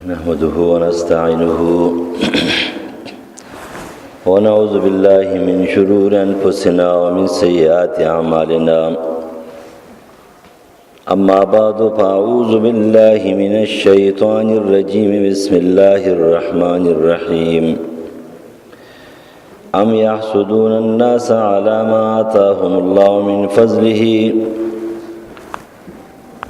نحمده ونستعينه ونعوذ بالله من شرور أنفسنا ومن سيئات أعمالنا أما بعد فأعوذ بالله من الشيطان الرجيم بسم الله الرحمن الرحيم أم يحسدون الناس على ما آتاهم الله من فضله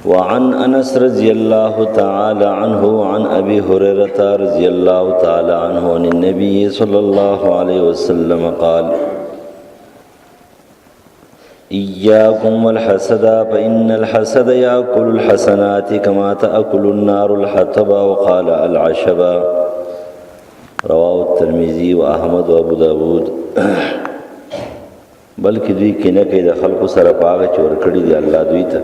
وعن أنس رضي الله تعالى عنه وعن أبي هريرة رضي الله تعالى عنه عن النبي صلى الله عليه وسلم قال إياكم والحسد فإن الحسد يأكل الحسنات كما تأكل النار الحطب وقال العشب رواه الترمذي وأحمد وأبو داود بلکې دوی کینه کوي د خلکو سره په هغه چې ورکړي دي الله دوی ته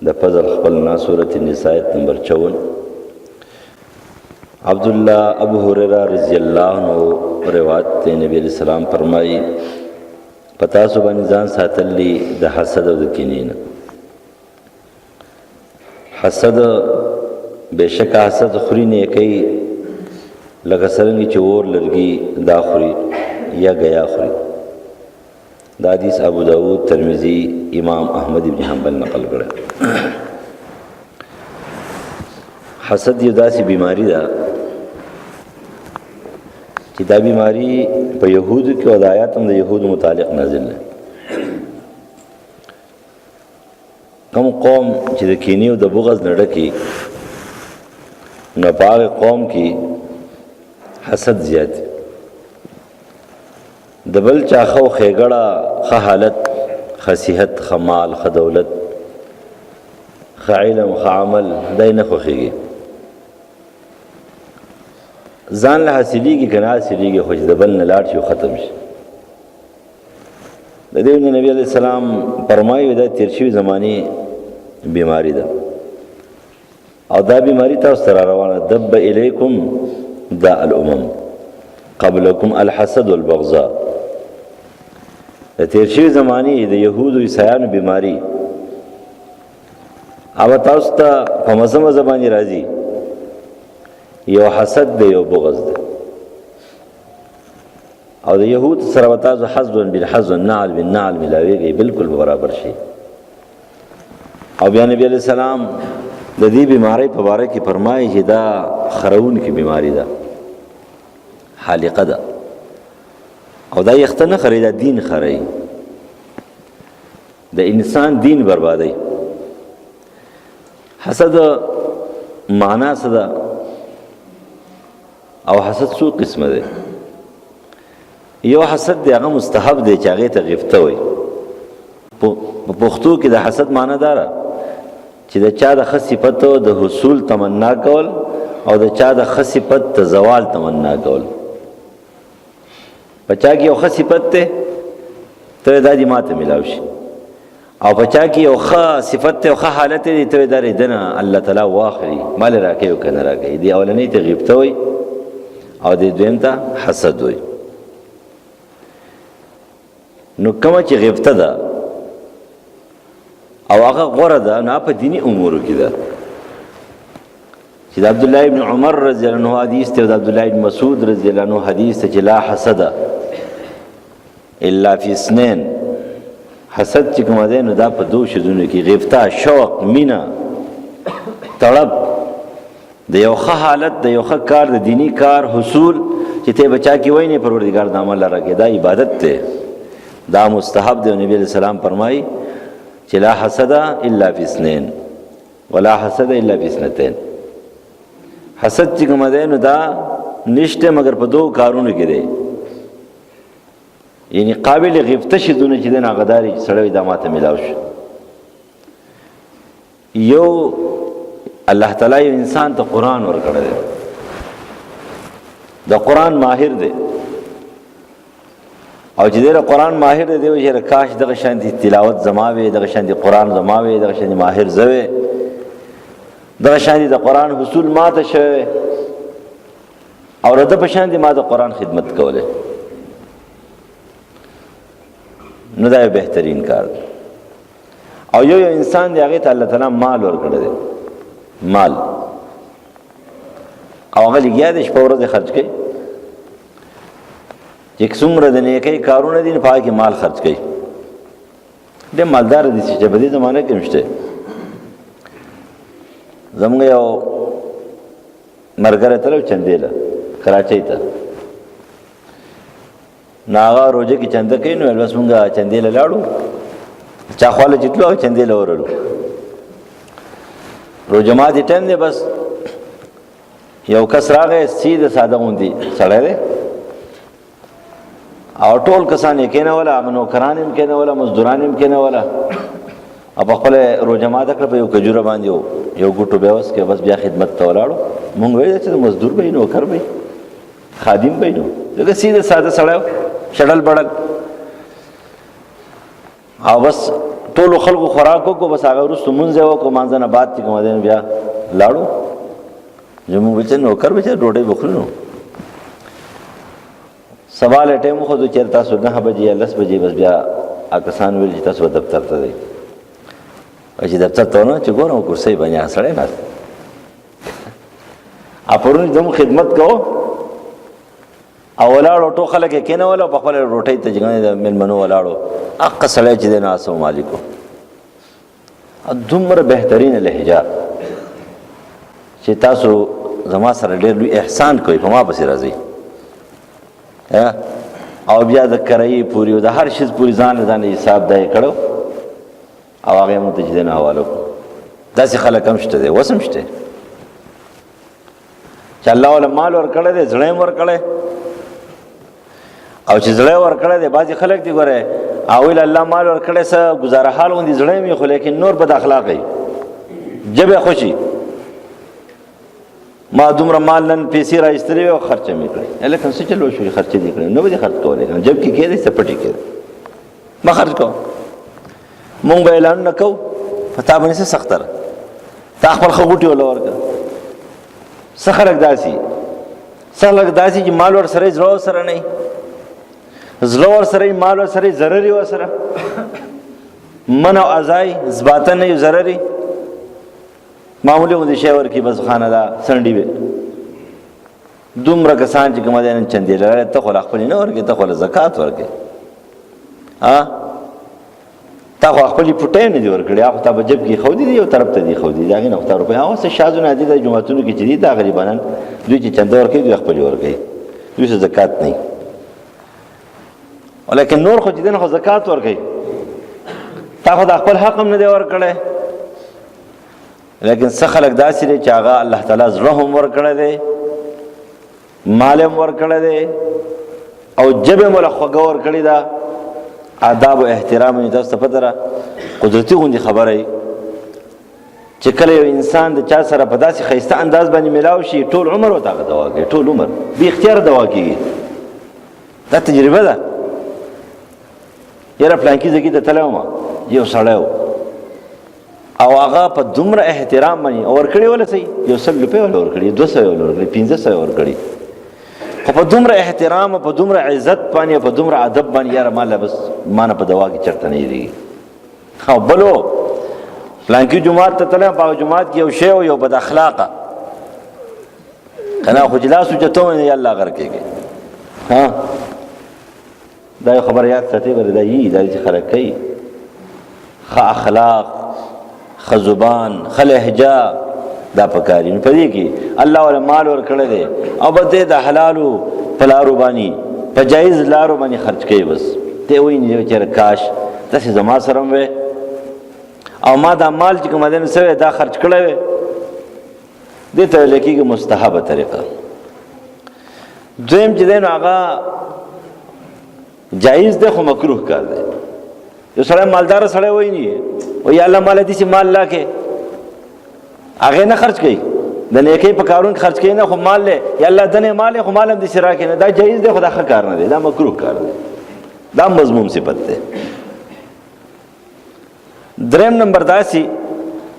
د فضل خپلنا سورة النساء نمبر 54 عبداللہ ابو هريره رضی اللہ عنہ روایت ته نبی علیہ السلام فرمایي پتا سو باندې ځان ساتلی د حسد او د کینې نه حسد بشک حسد خوري نه کوي لکه څنګه چې اور لرګي دا خوري یا غیا خوري دا حدیث ابو داود ترمذی امام احمد ابن حنبل نقل کړه حسد یو داسې بیماری ده چې دا بیماری په يهودو کې او د آیات هم د يهودو متعلق نازل ده کوم قوم چې د کینې او د بغض نه ډکې نو په هغه قوم کې حسد زیات د بل چا خو خېګړه خ حالت خصيحت خمال خدولت خعلم خعمل دای نه خوخيږي ځان له حاصلېږي کنه حاصلېږي خو د بل نه لاړ شي ختم شي د دې نبی عليه السلام فرمایي دا تیر شوی زماني بیماری ده او دا بیماری تاسو سره روانه دب الیکم دا الامم قبلكم الحسد والبغضاء د تیر شوی زماني د يهودو عیسایانو بیماری او تاسو ته په مزه زبانی راځي یو حسد دی یو بغض دی او د يهود سره وتاسو حسد بالحسد نعل بالنعل ملاویږي بالکل برابر شي او بیا نبی علیہ السلام د دې بیماری په اړه کې فرمایي چې دا خرون کی بیماری ده حالقه ده او دا یختنه خریدا دین خری د انسان دین بربادي حسد معنا څه ده او حسد څو قسمه ده یو حسد دی هغه مستحب دی چې هغه ته غفته وي په پښتو کې د حسد معنا دار چې د چا د خصيفت د حصول تمنا کول او د چا د خصيفت د زوال تمنا کول پچا کې یو خصيفت ته ته د دې ماته ملاوي شي او پچا کې یو ښه صفت ته ښه حالت دي ته درې دنه الله تعالی واخري مال راکې او کنه راکې دی اولنې ته غیبته وي او د دویم ته حسد وي نو کوم چې غیبته ده او هغه غوړه ده نه په دینی امورو کې ده چې د عبد الله ابن عمر رضی الله عنه حدیث ته د عبد الله ابن مسعود رضی الله عنه حدیث ته چې لا حسد الا فی اثنين حسد چې کوم ده نو دا په دوه شذونه کې غیبته شوق مینا طلب د یو ښه حالت د یو ښه کار د دینی کار حصول چې ته بچا کی وای نه پروردگار د عمل راکې دا عبادت ته دا مستحب دی نبی علیہ السلام فرمایي چې لا حسد الا فی اثنين ولا حسد الا فی اثنتين حسد چې کوم ده نو دا نشته مگر په دوه کارونو کې دی یعنی قابل غیبته شدونه چې دنا غداري سړی د ماته ملاو شي یو الله تعالی انسان ته قران ورکړی دی د قران ماهر دی او چې د قران ماهر دی او چې کاش دغه شان دي تلاوت زماوي دغه شان دي قران زماوي دغه شان دي ماهر زوي دغه شان دي د قران حصول ماته شوی او رده په شان دي ما د قران خدمت کوله نو دا بهترین کار دی او یو انسان دی هغه ته الله تعالی مال ورکړی دی مال او هغه لګیا دی شپه ورځ خرج کوي چې څومره د نیکۍ کارونه دي په هغه کې مال خرج کوي ډېر مالدار دي چې په دې زمانه کې هم شته زموږ یو ملګری تللی و چندې له کراچۍ ته نو هغه روژه کې چنده کوي نو بس مونږ چندې له لاړو چا خواله چې تلو او چندې له ورړو روژه ماتې ټایم دی بس یو کس راغی سیده ساده غوندي سړی دی او ټول کسان یې کېنوله هغه نوکران یې هم کېنوله مزدوران یې هم کېنوله او په خپله روژه ماته کړه په یو کجوره باندې یو ګوټو بیا وس کې بس بیا خدمت ته ولاړو مونږ ویل چې مزدور به وي نوکر به وي خادم به وي نو ځکه سیده ساده سړی شډل بډل او بس ټولو خلکو خوراک وکړو بس هغه وروسته مونځ یې وکړو مانځه نه بعد چې کوم دی بیا لاړو زموږ بچه نوکر بچه ډوډۍ به خوري نو سبا له ټایم وښودو چېرې تاسو 9 بجې یا 10 بجې بس بیا کسان ویل چې تاسو به دفتر ته ځئ چې دفتر ته ونه چې ګورم کرسۍ باندې هغه سړی ناست پرون زموږ خدمت کوو او ولاړو ټول خلک یې کېنول او په خپله روټۍ ته چې د مېلمنو ولاړو هغه سړی چې دی نو السلام علیکم دومره بهترینه لهجه چې تاسو زما سره ډېر لوی احسان کوئ په ما پسې راځئ او بیا د کرایې پورې او د هر شیز پورې ځان له ځانه حساب دا یې کړو او هغه مونږ ته چې دی نو حواله کړو داسې خلک هم شته دی اوس هم شته چې الله والا مال ورکړی دی زړه یې ورکړی او چې زړه ورکړی دی بعضې خلک دي ګوره ویل الله مال ورکړی څه ګزاره حال غوندې زړه یې خو لیکن نور بد اخلاقه وي ژبه خوشي ما دومره مال نن پیسې را ایستلې وې او خرچه مې کړې هلکه څه چلو شوې خرچې دې کړې نو به دې خرچ کولی که جب کې کېدی څه پټې کېدی مه خرچ کوه مونږ به اعلانونه کوو په تا باندې څه سخته ده تا خپل ښه غوټې وله ورکړه څه خلک داسې چې مال ور سره زړه ورسره نه وي زړه ورسره مال ورسره ضرر یې ورسره من او ازای ځباته نه وي ضرر یې معمولی غوندې شی ورکړي بس خانه ده سنډي وي دومره کسان چې کومه دی نن چندې لري ته خو له خپلې نه ورکړې ته خو له زکات ورکړې تا خو خپلې پټۍ نه دي ورکړې هغه تا په جب کې ښودي دي یو طرف ته دي ښودي دي هغې نه خو تا روپۍ هغه څه شازونه دي د جوماتونو کې چې دي دا غریبانان دوی چې چنده ورکوي دوی خپلې ورکوي دوی څه زکات نه وي ولیکن نور خو چې دی نه خو زکات ورکوي تا خو د خپل حق هم نه دی ورکړی لیکن څه خلک داسې دي چې هغه الله تعالی زړه هم ورکړی دی مال هم ورکړی دی او ژبه هم له خوږه ورکړې ده آداب او احترام یې تاسو ته پته ده قدرتي غوندې خبره یې چې کله یو انسان د چا سره په داسې ښایسته انداز باندې میلاو شي ټول عمر ورته هغه دوا کوي ټول عمر بې اختیاره دوا کېږي دا تجربه ده یاره پلانکي ځای کې ته تللی وم یو سړی و او هغه په دومره احترام باندې ورکړې وله څه 100 روپۍ وله ورکړي 200 وله ورکړي 1500 ورکړي خو په دومره احترام او په دومره عزت باندې او په دومره ادب باندې یاره ماله بس ما نه په دوا کې چرته نه هېرېږي او بلو پلانکي جومات ته تللی په هغه جومات کې یو شی و یو بد اخلاقه که نه خو چې لاس اوچتو یا الله غر کېږي دا یو خبره یاد ساتئ بله دا یي دا چې خلک کوي ښه اخلاق ښه زبان ښه لهجه دا پکاري نو په دې کې الله والا مال ورکړی دی او به دې د حلالو په لارو باندې په جایز لارو باندې خرچ کوي بس دی وایي چېرې کاش داسې زما سره هم وی او ما دا مال چې کومه دی نو څه دا خرچ کړی وی دې ته ویل کېږي مستحبه طریقه دویم چې دی نو هغه جایز دی خو مکروه کار دی یو سړی مالداره سړی وایي نه وایي الله ماله داسې مال لا کې هغې نه خرچ کوي د نیکۍ په کارونو کې خرچ کوي نه خو مال دی یا الله دنې مال خو مال هم داسې راکړي نه دا جایز دی خو دا ښه کار نه دی دا مکروه کار دی دا مضموم صفت دی دریم نمبر داسې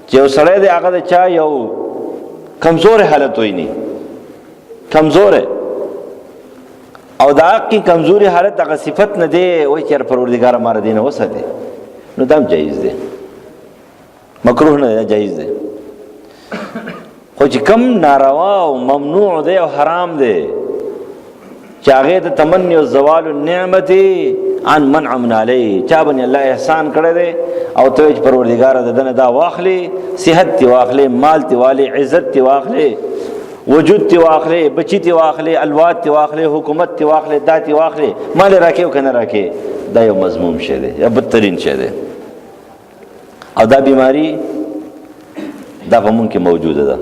چې یو سړی دی هغه د چا یو کمزور حالت وایي نه کمزور او دا حقی کمزوری حالت دغه صفت نه دی وایي چې پروردګاره ماره دې نه وساتې نو دا هم جایز دی مکروه نه دی جایز دی خو چې کم ناروا او ممنوع دی او حرام دی چې هغې ته تمني او زوال النعمت عن منعم علی، چا باندې الله احسان کړی دی او ته چې پروردګاره د ده نه دا واخلې، صحت تی واخلې، مال تی واخلې، عزت تی واخلې، وجود تی واخلې، بچی تی واخلې، الواد تی واخلې، حکومت تی واخلې، دا تی واخلې، مال راکې او که نه راکې، دا یو مضموم شی دی یا بدترین شی دی. او دا بیماری دا په مونږ کې موجوده ده.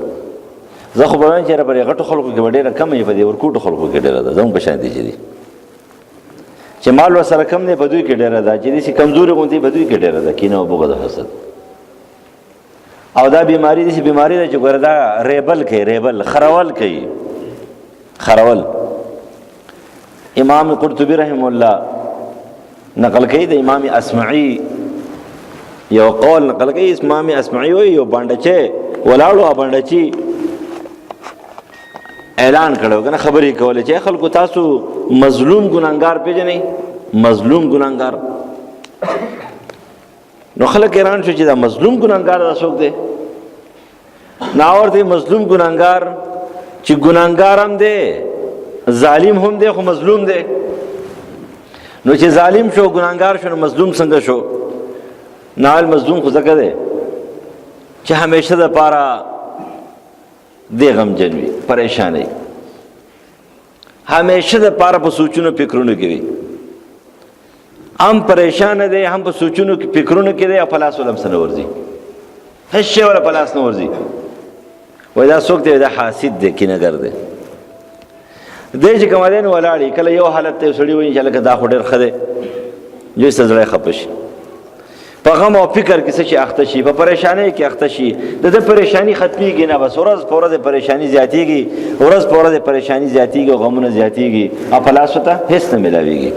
زه خو به وایم چې یاره په دې غټو خلکو کې به ډېره کمه وي، په دې ورکوټو خلکو کې ډېره ده. زموږ په شانتې چې دي چې مال ورسره کم دی په دوی کې ډېره ده، چې داسې کمزوري غوندې په دوی کې ډېره ده کینه او بغض او حسد. او دا بیماری داسې بیماری ده چې ګوره دا ریبل کوي، ریبل خرول کوي، خرول. امام قرطبي رحمه الله نقل کوي د امام اصمعي یو قول نقل کوي. امام اصمعي وایي یو بانډچی ولاړو، بانډچي اعلان کړو کنه، خبرې کولې چې خلکو تاسو مظلوم ګناهګار پیژنئ، مظلوم ګناهګار. نو خلک حیران شو چې دا مظلوم ګناهګار دا څوک دی؟ ناور دی مظلوم ګناهګار چې ګناهګار هم دی، ظالم هم دی، خو مظلوم دی. نو چې ظالم شو ګناهګار شو نو مظلوم څنګه شو؟ نال مظلوم خو ځکه دی چې همیشه د پاره دی غمجن وي، پریشانی، همیشه د پاره په سوچونو فکرونو کې وي، هم پریشان دی، هم په سوچونو کې فکرونو کې دی، او په لاس ولم څه نه ورځي، هېڅ شی ولا په لاس نه ورځي. وایي دا څوک دی؟ دا حاسد دی، کینهګر دی. دی چې کوم دی نو ولاړي، کله یو حالت ته سړي وایي چې هلکه دا خو ډېر ښه دی، جو یې زړی خفه شي، په غم او فکر کې څه شي اخته شي، په پریشانی کې اخته شي، د ده پریشانی ختمیږي نه، بس ورځ په ورځ پریشانی زیاتیږي، ورځ په ورځ پریشانی زیاتیږي او غمونه زیاتیږي، او په لاسو ته هېڅ نه میلاویږي.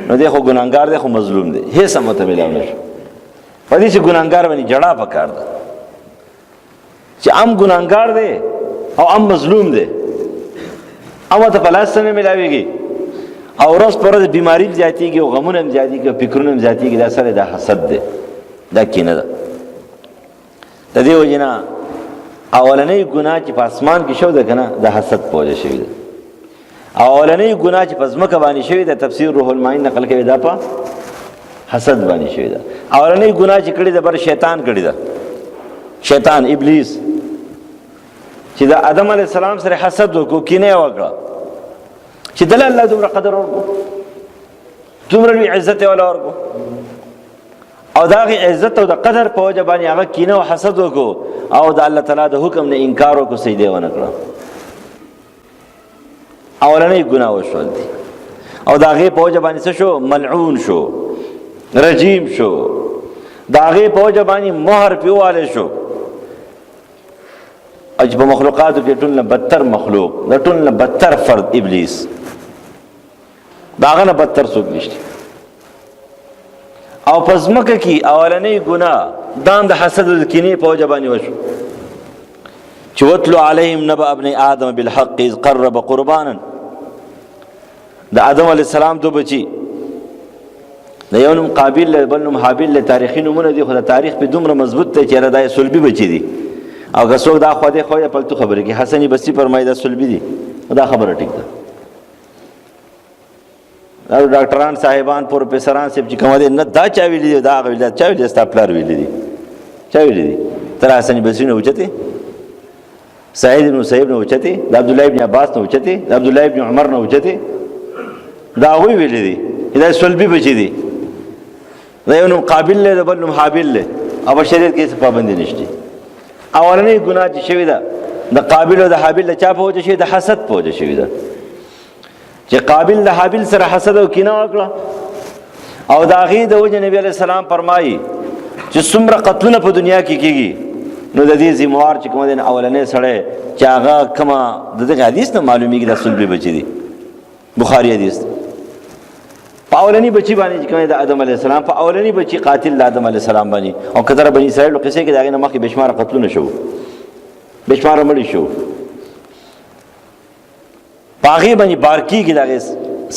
نو دی خو ګناهګار دی، خو مظلوم دی، هېڅ هم ورته میلاو نه شو. په دې چې ګناهګار باندې ژړا پکار ده چې هم ګناهګار دی او هم مظلوم دی، هم ورته په لاس نه میلاویږي، او ورځ په ورځ بیماری هم زیاتیږي او غمونه هم زیاتیږي او فکرونه هم زیاتیږي. دا سره دا حسد دی، دا کینه ده. د دې وجې نه اولنۍ ګناه چې په اسمان کې شو ده که نه، د حسد په وجه شوې ده. اولنۍ ګناه چې په ځمکه باندې شوې ده، تفسیر روح المعین نقل کوي، دا په حسد باندې شوې ده. اولنۍ ګناه چې کړې ده بر شیطان کړې ده، شیطان ابلیس چې د آدم علیه السلام سره حسد وکړو، کینه یې وکړه چې دل الله دومره قدر ورکو، دومره لوی عزت یې ولا ورکو، او د هغې عزت او د قدر په وجه باندې هغه کینه او حسد وکړو، او د الله تعالی د حکم نه انکار وکړو، سجدې ونه کړه. اولنۍ ګناه وشول دي، او د هغې په وجه باندې څه شو؟ ملعون شو، رجیم شو، د هغې په وجه باندې مهر پې ووالی شو. او چې په مخلوقاتو کې ټول نه بدتر مخلوق، د ټول نه بدتر فرد ابلیس، د هغه نه بدتر څوک نشته. او په ځمکه کې اولنۍ ګناه دا هم د حسد او د کینې په وجه باندې وشو چې واتلو علیهم نبأ ابن آدم بالحق اذ قرب قربانا. د آدم علیه السلام دو بچي، د یو نوم قابیل له بل نوم حابیل له، تاریخي نومونه دي، خو د تاریخ په دومره مضبوط دی چې یاره دا صلبي بچي دي. او که څوک دا خوا دی خوا یې پلتو خبرې کوي، حسن بصري فرمایي دا صلبي دي، دا خبره ټیک ده. دا ډاکټران صاحبان پروفیسران صاحب چې کوم دي نه دا چا ویلي دي، دا هغه ویلي، چا ویلي؟ ستا پلار ویلي دي. چا ویلي دي؟ تر حسن بصري نه اوچتې، سعید بن مسیب نه اوچتې، د عبدالله بن عباس نه اوچتې، د عبدالله بن عمر نه اوچتې، دا هغوی ویلي دي دا صلبي بچي دي. دا یو نوم قابل له، د بل نوم حابیل له، او په شریعت کې هېڅ پابندي نشته. اولنۍ ګناه چې شوې ده د قابل او د حابیل د چا په وجه شوې؟ د حسد په وجه شوې ده، چې قابل د حابیل سره حسد او کینه وکړه، او د هغې د وجه نبي علیه السلام فرمایي چې څومره قتلونه په دنیا کې کېږي، نو د دې ذموار چې کوم دی اولنۍ سړی چې هغه کومه د دغه حدیث نه معلومیږي دا صلبي بچي دي، بخاري حدیث. په اولنی بچی باندې چې کوم د آدم علیه السلام، په اولنی بچی قاتل د آدم علیه السلام باندې، او کتره بني اسرائیل قصې کې د هغې نه مخکې بېشماره قتلونه شو، بېشماره مړي شو، په هغې باندې بار کېږي د هغې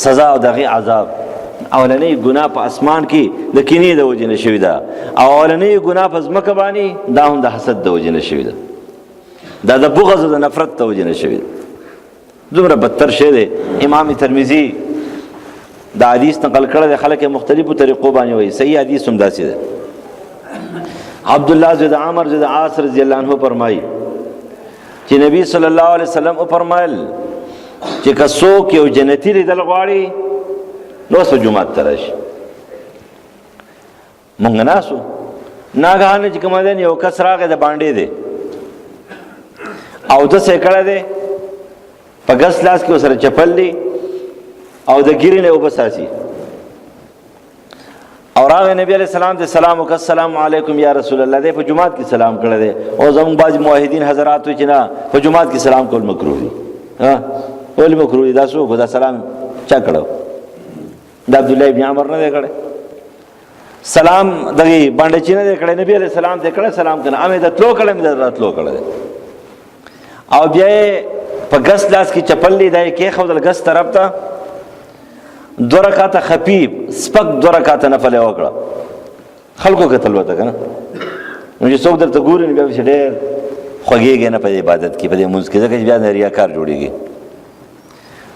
سزا او د هغې عذاب. اولنۍ ګناه په اسمان کې د کینې د وجې نه شوې ده، او اولنۍ ګناه په ځمکه باندې دا هم د حسد د وجې نه شوې ده. دا د بغض او د نفرت ته وجه نه شوي دومره بدتر شی دی. امام ترمذي دا حدیث نقل کړی دی، خلک مختلفو طریقو باندې وایي، صحیح حدیث هم داسې ده. عبدالله زید عمر زید عاص رضی الله عنه فرمایي چې نبی صلی الله علیه وسلم وفرمایل چې که څوک یو جنتي لیدل غواړي نو اوس په جومات ته راشي. مونږ ناسو ناګهانه چې کوم دی یو کس راغی د بانډې دی او داسې یې کړی دی په ګس لاس کې ورسره چپل دی او د ګیرې نه اوبه څاڅي او راغی نبی علیہ السلام ته سلام وکړ، السلام علیکم یا رسول الله. دی په جومات کې سلام کړی دی او زموږ بعض موحدین حضرات وایي چې نه په جومات کې سلام کول مکروه دي. ولې مکروه دي؟ دا څوک دا سلام چا کړو؟ د عبدالله ابن عمر نه دی کړی سلام، دغې بانډه چي نه دی کړی، نبی علیہ السلام ته کړی سلام کنه امې د تلو کړی مې د راتلو کړی او بیا یې په ګس لاس کې چپل دی دا یې کېښودل ګس طرف ته، 2 رکعاته خفیف سپک 2 رکعاته نفل یې وکړه. خلکو کتل ورته که نه، نو چې څوک درته ګوري نو بیا پسې ډېر خوږېږي نه په دې عبادت کې په دې لمونځ کې، ځکه چې بیا نه ریاکار جوړېږي.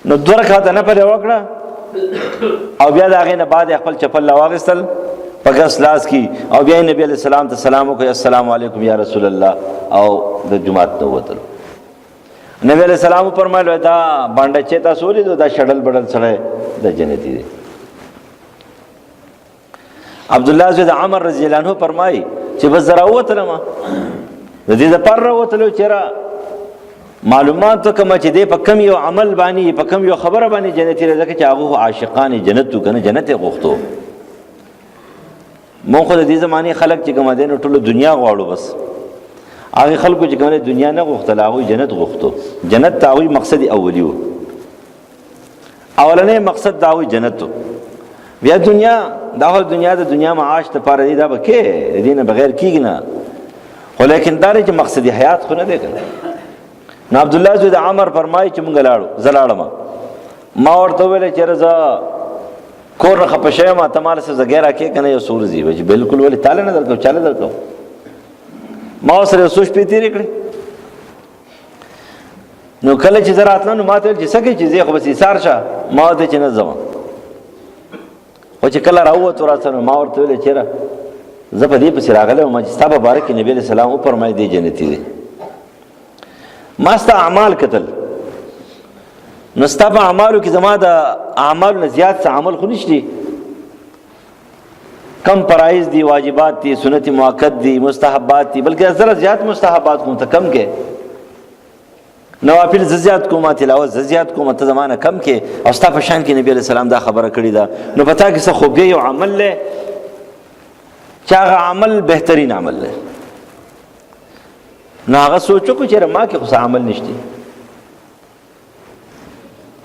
نو 2 رکعاته نفل یې وکړه او بیا د هغې نه بعد یې خپل چپل راواخېستل په ګس لاس کې او بیا یې نبي علیه السلام ته سلام وکړ، السلام علیکم یا رسول الله، او د جومات ته ووتل. نبی علیہ السلام فرمایل دا بانډه چې تاسو ولیدو دا شډل بډل سړی د جنتي دی. عبدالله زید عمر رضی الله عنه فرمایي چې بس زه راووتلم د دې دپاره راووتلو چې معلومات وکړم چې دی په کم یو عمل باندې په کم یو خبره باندې جنتي دی، ځکه چې هغه عاشقان جنت و که نه جنت یې غوښتو. مونږ خو د دې زمانې خلک چې کوم دی نو ټوله دنیا غواړو، بس هغه خلکو چې کومه دنیا نه غوښتل هغوی جنت غوښتو. جنت ته هغوی مقصد اولی و، اولنی مقصد د هغوی جنت و. بیا دنیا دا خو دنیا د دنیا معاش دپاره دی، دا به کې د دې نه بغیر کېږي نه، خو لیکن دا دی چې مقصد حیات خو نه دی که نه. نو عبدالله زید عمر فرمایي چې مونږ لاړو، زه لاړم ما ورته وویل چېرې زه کور نه خفه شوی یم ته ماله څه زګی راکړې که نه یو څه ورځي. بالکل ولې تاله نه درکوم چاله درکوم. ما ورسره یو څو شپې تېرې کړې. نو کله چې زه راتلم نو ما ته ویل چې څه کوې چې ځې خو بس ایثار شه. ما ورته چې نه ځم، خو چې کله راووتو راسره نو ما ورته ویل چېره زه په دې پسې راغلی وم چې ستا په باره کې نبي علیه السلام وفرمایي دی جنتي دی. ما ستا اعمال کتل نو ستا په اعمالو کې زما د اعمالو نه زیات څه عمل خو نشته، کم فرایض دي، واجبات دي، سنت مؤکد دي، مستحبات دي، بلکې زره زیات مستحبات کوم ته کم کې، نوافل زیات کوم، تلاوت زیات کوم ته زمانه کم کې، او ستا په شان کې نبی علیہ السلام دا خبره کړې ده. نو پتا کې څه خوږی یو عمل له چې هغه عمل بهترین عمل له، نو هغه سوچو کو چې ما کې خو عمل نشته،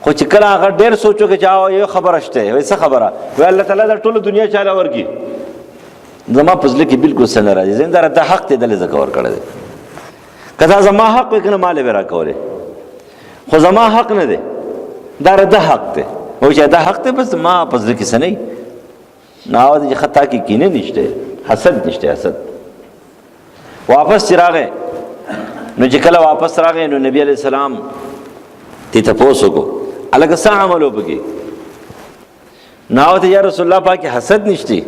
خو چې کله هغه ډېر سوچو کې چې یو خبره شته وایي څه خبره وایي الله تعالی دا ټوله دنیا چاله ورکړي، زما په زړه کې بالکل څه نه راځي، زم دا د حق دی دلې ځکه ورکړی دی. که دا زما حق وي که نه ما له به راکولی، خو زما حق نه دی، دا د حق دی. وایي چې دا حق دی بس ما په زړه کې څه نه وي، نو هغه دی چې خطا کې کینه نشته، حسد نشته. حسد واپس چې راغی نو چې کله واپس راغی نو نبی علیہ السلام تی تپوس وکړو الګ څه عمل وکړي، نو هغه ته یا رسول الله پاک حسد نشته.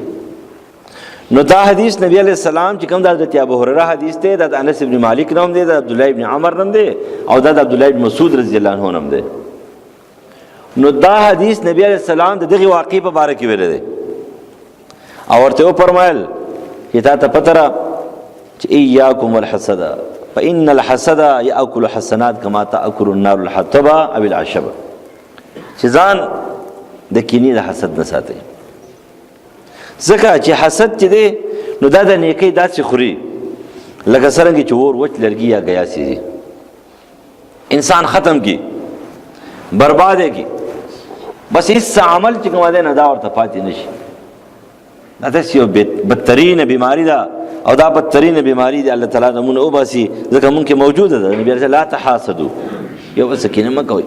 نو دا حدیث نبی علیہ السلام چې کوم د حضرت ابو هريره حدیث دی، د انس ابن مالک نوم دی، د عبد الله ابن عمر نوم دی، او د عبد الله ابن مسعود رضی الله عنه نوم دی. نو دا حدیث نبی علیہ السلام د دغه واقعې په باره کې ویل دی او ورته وفرمایل چې تا ته پته را چې ایاکم والحسد فإن الحسد یأکل حسنات کما تأکل النار الحطب او العشب، چې ځان د کینې د حسد نه ساتئ، ځکه چې حسد چې دی نو دا د نیکۍ داسې خوري لکه څرنګه چې اور وچ لرګي یا ګیا سیزي، انسان ختم کی برباد کی، بس هیڅ عمل چې کوم دی نه دا ورته پاتې نشي. دا داسې یو بدترینه بیماري ده او دا بدترینه بیماری دی الله تعالی زمونږ وباسي، ځکه مونږ کې موجوده ده. نبی علیه لا تحاسدو، یو بل څه کینه مه کوئ.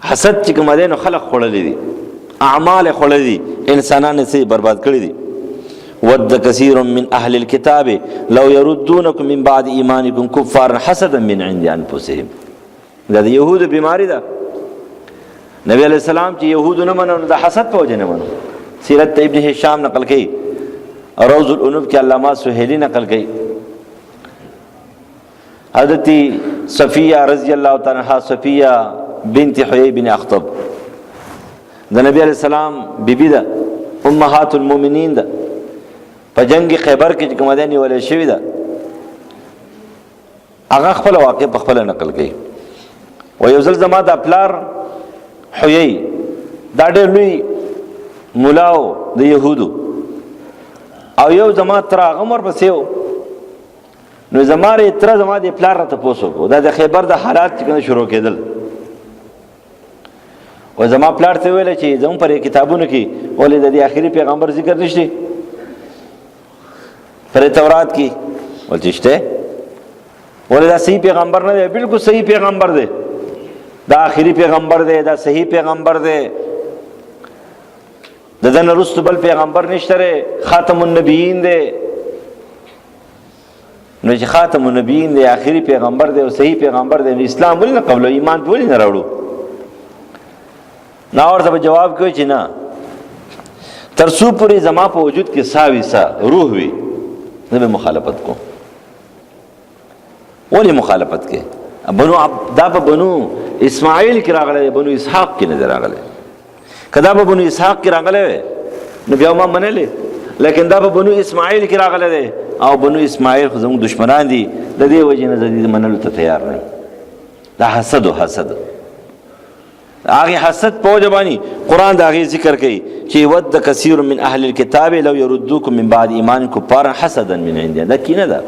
حسد چې کوم دی نو خلق خوړلی دي، اعمال یې خوړلی دي، انسانان یې څه برباد کړي دي. ود کثیر من اهل الكتاب لو يردونکم من بعد ایمانکم کفارا حسدا من عند انفسهم. دا د یهودو بیماری ده. نبی علیہ السلام چې یهودو نه منو د حسد په وجه نه منو. سیرت ابن هشام نقل کړي، روض الانوب کې علامه سہیلی نقل کړي، حضرت صفیہ رضی اللہ تعالی عنہا، صفیہ بنت حیی بن اخطب د نبی علیہ السلام بیبی ده، امهات المؤمنین ده. په جنگ خیبر کې کوم دني ولې شوی ده، هغه خپل واقع په خپل نقل کړي. و یو ځل زما د پلار حیی دا ډېر لوی ملاو د یهودو، او یو زما تر هغه عمر پسې و، نو زما تر زما د پلار راته پوسو کو دا د خیبر د حالات چې شروع کېدل. و زما پلار ته ویل چې زموږ پر کتابونو کې ولې د دې آخري پیغمبر ذکر نشته، پر تورات کې ولې شته، ولې دا صحیح پیغمبر نه دی؟ بالکل صحیح پیغمبر دی، دا آخري پیغمبر دی، دا صحیح پیغمبر دی، د دې نه وروسته بل پیغمبر نشته، خاتم النبیین دی. نو چې خاتم النبیین دی، آخري پیغمبر دی او صحیح پیغمبر دی، نو اسلام ولې نه قبلو، ایمان ولې نه راوړو؟ نا ورته به جواب کوي چې نه، تر څو پورې زما په وجود کې ساوي سا روح وي زه به مخالفت کوم. ولې مخالفت کې؟ دا په بنو اسماعیل کې راغلی، بنو اسحاق کې نه دی راغلی. که دا په بنو اسحاق کې راغلی وی نو بیا ما منلی، لیکن دا په بنو اسماعیل کې راغلی دی، او بنو اسماعیل خو زموږ دشمنان دي، د دې وجې نه زه دې منلو ته تیار نه یم. دا حسد و حسد، هغه حسد په وجه باندې قرآن د هغې ذکر کوي چې ود کثیر من اهل الكتاب لو يردوکم من بعد ایمانکم کفارا حسدا من عند. دا کینه ده،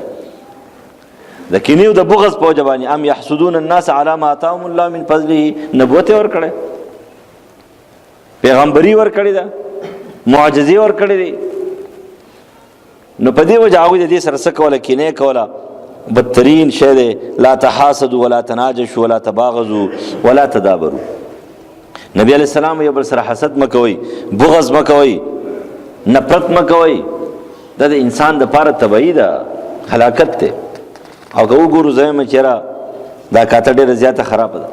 د کینې او د بغض په وجه باندې. ام یحسدون الناس علی ما آتاهم الله من فضله، نبوت یې ورکړی، پیغمبري ورکړې ده، معجزې ورکړې دي. نو په دې وجه هغوی د دې سره څه کوله؟ کینې کوله. بدترین شی دی لا تحاسدوا ولا تناجشوا ولا تباغضوا ولا تدابروا. نبی علیہ السلام یو بل سره حسد مکوئ، بغض مکوئ، نفرت مکوئ. دا د انسان د پاره تبعی ده، هلاکت ده. او که وګورو زموږ چېرې دا کاته ډېره زیاته خرابه ده.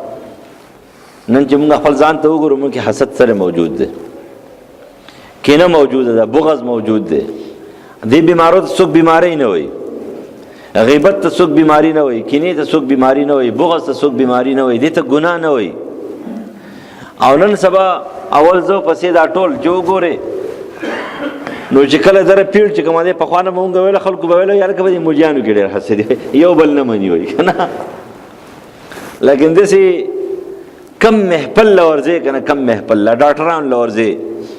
نن چې موږ خپل ځان ته وګورو موږ کې حسد سره موجود ده، کینه موجوده ده، بغض موجود ده. دې بیمارو ته څوک بیماری نه وایي، غیبت ته څوک بیماری نه وایي، کینې ته څوک بیماری نه وایي، بغض ته څوک بیماری نه وایي، دې ته ګناه نه وایي. او نن سبا اول زو پسې دا ټول جو ګوره، نو چې کله دره پیړ چې کومه ده پخوانه مونږ ویل خلکو به ویل یار کبه مليانو کې ډېر حسد یو بل نه مني وایي کنه. لیکن دسي کم محفل لورځي کنه، کم محفل لا ډاکټران لورځي،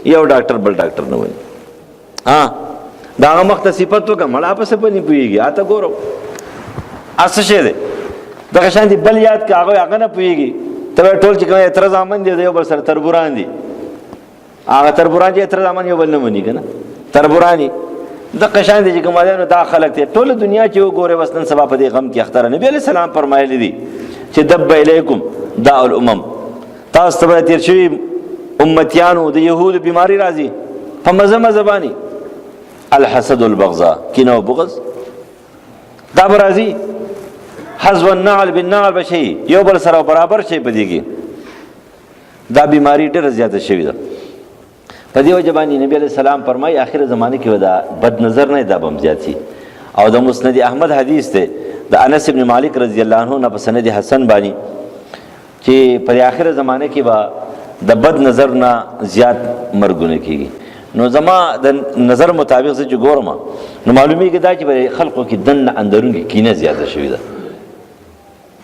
یو ډاکټر بل ډاکټر نه وایي. ها دا مخته صفات وکړه مړه په څه پني پويږي، اته ګورو اسه شه ده دغه شان دي بل یاد کا هغه نه پويږي. ته ټول چې کوم اعتراض امن دي یو بل سره تربوران دي، هغه تربوران چې اعتراض امن یو بل نه مني کنه، تربورانی د قشان دي چې کوم دي دا خلک ته ټول دنیا چې وګوره وسنن سبا په دې غم کې اختر. نبی علیہ السلام فرمایلی دي چې دب الیکم داء الامم، تاسو ته تیر شوی امتیانو د يهود بیماری راځي په مزه زبانی، الحسد والبغضاء، کینه او بغض دا برازي. حذو النعل بالنعل بشي، یو بل سره برابر شي بدیږي. دا بیماری ډېر زیاته شوی ده. په دې وجه باندې نبی علیہ السلام فرمایي اخر زمانه کې ودا بد نظر نه دا بم زیاتی. او د مسند احمد حدیث ته د انس ابن مالک رضی الله عنه نه په سند حسن باندې چې په اخر زمانه کې با د بد نظر نه زیات مرګونه کیږي. نو زما د نظر مطابق زه چې ګورم نو معلومیږي دا چې خلقو کې دنه اندرون کې کینه زیاته شوې ده،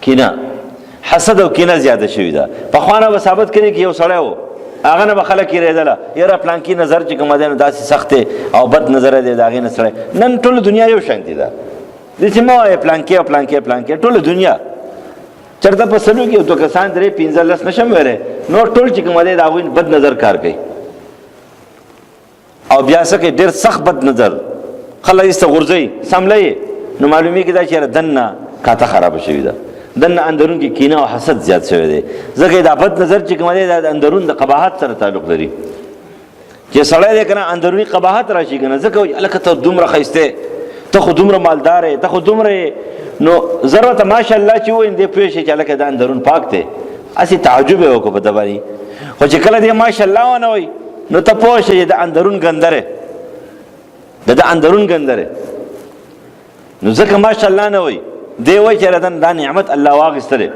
کینه حسد او کینه زیاته شوې ده. په خوانه به ثابت کړي کې یو سړی و هغه نه به خلک یې ریدله یاره پلان کې نظر چې کوم دی نو داسې سخت او بد نظر دی د هغې نه سړی. نن ټوله دنیا یو شانتې ده، داسې مه وایه پلان کې او پلان کې پلان کې، ټوله دنیا چېرته په سلو کې یو دوه کسان درې پنځه لس نشم ویلی، نور ټول چې کوم دی د هغوی بد نظر کار کوي او بیا څه کوي ډېر سخت بد نظر خلک ایسته غورځوي سمله یې. نو معلومیږي دا چې یاره دننه کاته خرابه شوې ده، دنه اندرون کې کینه او حسد زیات شوی دی. ځکه دا بد نظر چې کوم دی دا اندرون د قباحت سره تعلق لري، چې سړی دی کنه اندرونی قباحت راشي کنه ځکه الکه ته دومره ښایسته ته خو دومره مالدار ته خو دومره نو ضرورت ماشاءالله چې وایي دې پوه شي چې الکه دا اندرون پاک دی اسی تعجب یې وکړو په ده باندې خو چې کله دې ماشاءالله ونه وایي نو ته پوه شې چې د اندرون ګندره د اندرون ګندره نو ځکه ماشاءالله نه وایي دی وایي چې دا نعمت الله واخیستلی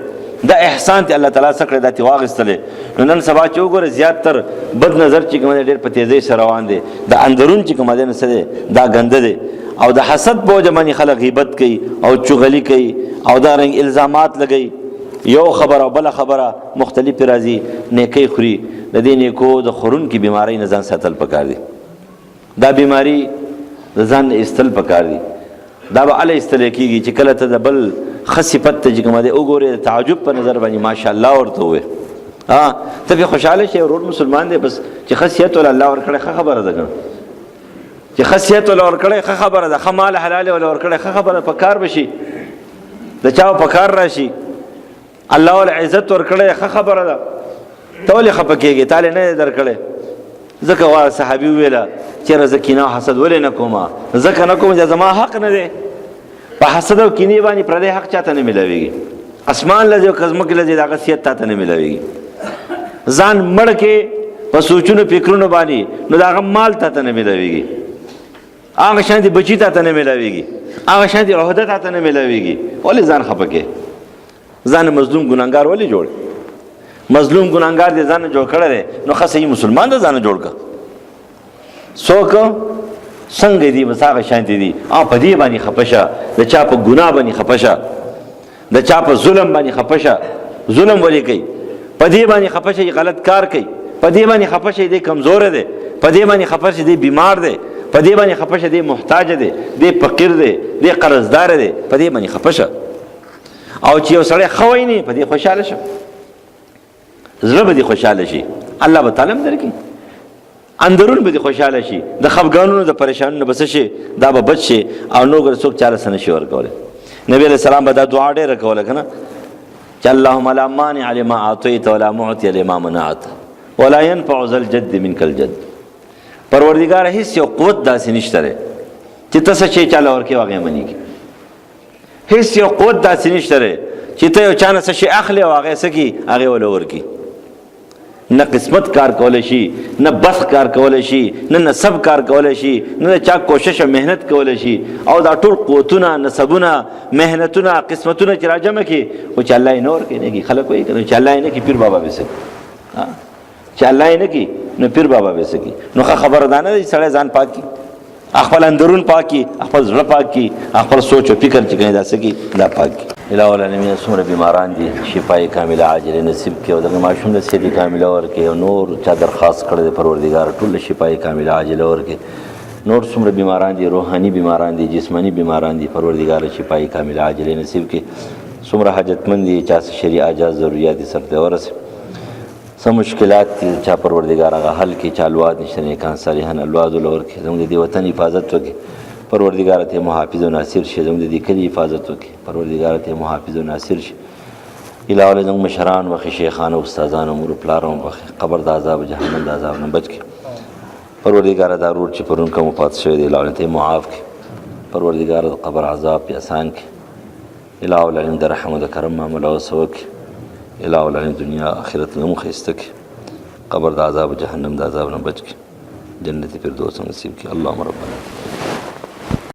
دا احسان ته الله تعالی څخه دا تی واغستله نو نن سبا چې وګوره زیاتره بد نظر چې کوم ډېر په تیزی سره روان دي د اندرون چې کوم دی نسره دا ګنده دی او د حسد په وجه باندې خلک غیبت کوي او چغلی کوي او دا رنګ الزامات لګي یو خبره بل خبره مختلف راځي نیکی خوري د دې نیکو د خورون کی بیماری نه ځان ساتل پکار دي دا بیماری د ځان استل پکار دي دا به علی استل کیږي چې کله ته د بل خصفت ته چې کوم دی وګوره تعجب په نظر باندې ماشاءالله ورته وي ها ته به خوشاله شې ورور مسلمان دی بس چې خاصیت ول الله ورکړي خبره ده چې خاصیت ول ورکړي خبره ده خمال حلال ول ورکړي خبره په کار بشي د چا په کار راشي الله ول عزت ورکړي خبره ده ته ولې خپکیږي تعالی نه درکړي ځکه وا صحابي ویله چې رزقینا حسد ولې نه کومه ځکه نه کوم چې زما حق نه دی په حسد او کینې باندې پردی حق چاته نه ملاويږي اسمان لږه او قسمه کې لږه دغه سیت ته نه ملاويږي ځان مړ کې په سوچونو فکرونو باندې نو دغه مال ته نه ملاويږي هغه شان دي بچی ته نه ملاويږي هغه شان دي عہده ته نه ملاويږي ولې ځان خپکه ځان مظلوم ګناګار ولې جوړ مظلوم ګناګار دي ځان جوړ کړل نو خاصه مسلمان ده ځان جوړ کا څوک څنګه دی مساغه شانتی دی په دې باندې خپشه د چا په ګناه باندې خپشه د چا په ظلم باندې خپشه ظلم ولې کوي په دې باندې خپشه غلط کار کوي په دې باندې خپشه دی کمزور دی په دې باندې خپشه دی بیمار دی په دې باندې خپشه دی محتاج دی دی فقیر دی دی قرضدار دی په دې باندې خپشه او چې یو سړی خوای نه په دې خوشاله شه زړه به دې خوشاله شي الله به تعالی درکړي اندرون به خوشاله شي د خفګانونو د پریشانونو بس شي دا به بچ شي او نو ګر څوک چاله سن شي ورکول نبی علیہ السلام به دا دعا ډیره کوله کنه چې اللهم لا مانع لما اعطيت ولا معطي لما منعت ولا ينفع ذا الجد منك الجد پروردگار هیڅ یو قوت داسې نشته چې تاسو چې چاله ورکه واغې منی کی هیڅ یو قوت داسې نشته چې ته یو چانه شي اخلي واغې سکی هغه ول ورکی نه قسمت کار کولای شي نه بس کار کولای شي نه نسب کار کولای شي نه چا کوشش او مهنت کولای شي او دا ټول قوتونه نسبونه مهنتونه قسمتونه چې راجمه کی او چې الله نور کې نه کی خلک وایي کنه چې الله نه کی پیر بابا وسه چې الله نه کی نو پیر بابا وسه کی نو خبردانه دي سړی ځان پاک کی خپل اندرون پاک کی خپل زړه پاک کی خپل سوچ او فکر چې کنه داسه کی دا پاک کی الہ العالمین څومره بیماران دي شفای کامله عاجله نصیب کړي او د معشوم د سیدی کامله ورکړي او نور چا درخواست کړي پروردگار ټول شفای کامله عاجله ورکړي نور څومره بیماران دي روحاني بیماران دي جسمانی بیماران دي پروردگار شفای کامله عاجله نصیب کړي څومره حاجتمند دي چا شرعي اجازه ضرورت سره ورسه سم مشکلات دي چا پروردگار هغه حل کې چالوات نشته نه کان صالحان الواد لور کې زموږ دی وطن حفاظت وکړي پروردگار ته محافظ او ناصر شي زموږ د کلی حفاظت وکړي پروردگار ته محافظ او ناصر شي الہ ولزم مشران و شیخان او استادان او مور پلارون قبر د عذاب جهنم د عذاب نه بچ کړي پروردگار دا رور چې پرون کوم پات شوی دی الہ ته معاف کړي پروردگار د قبر عذاب په آسان کړي الہ ولزم د رحم او د کرم معاملې وسوک الہ ولزم دنیا آخرت له مخسته کړي قبر د عذاب جهنم د عذاب نه بچ کړي جنت فردوس نصیب کړي اللهم ربنا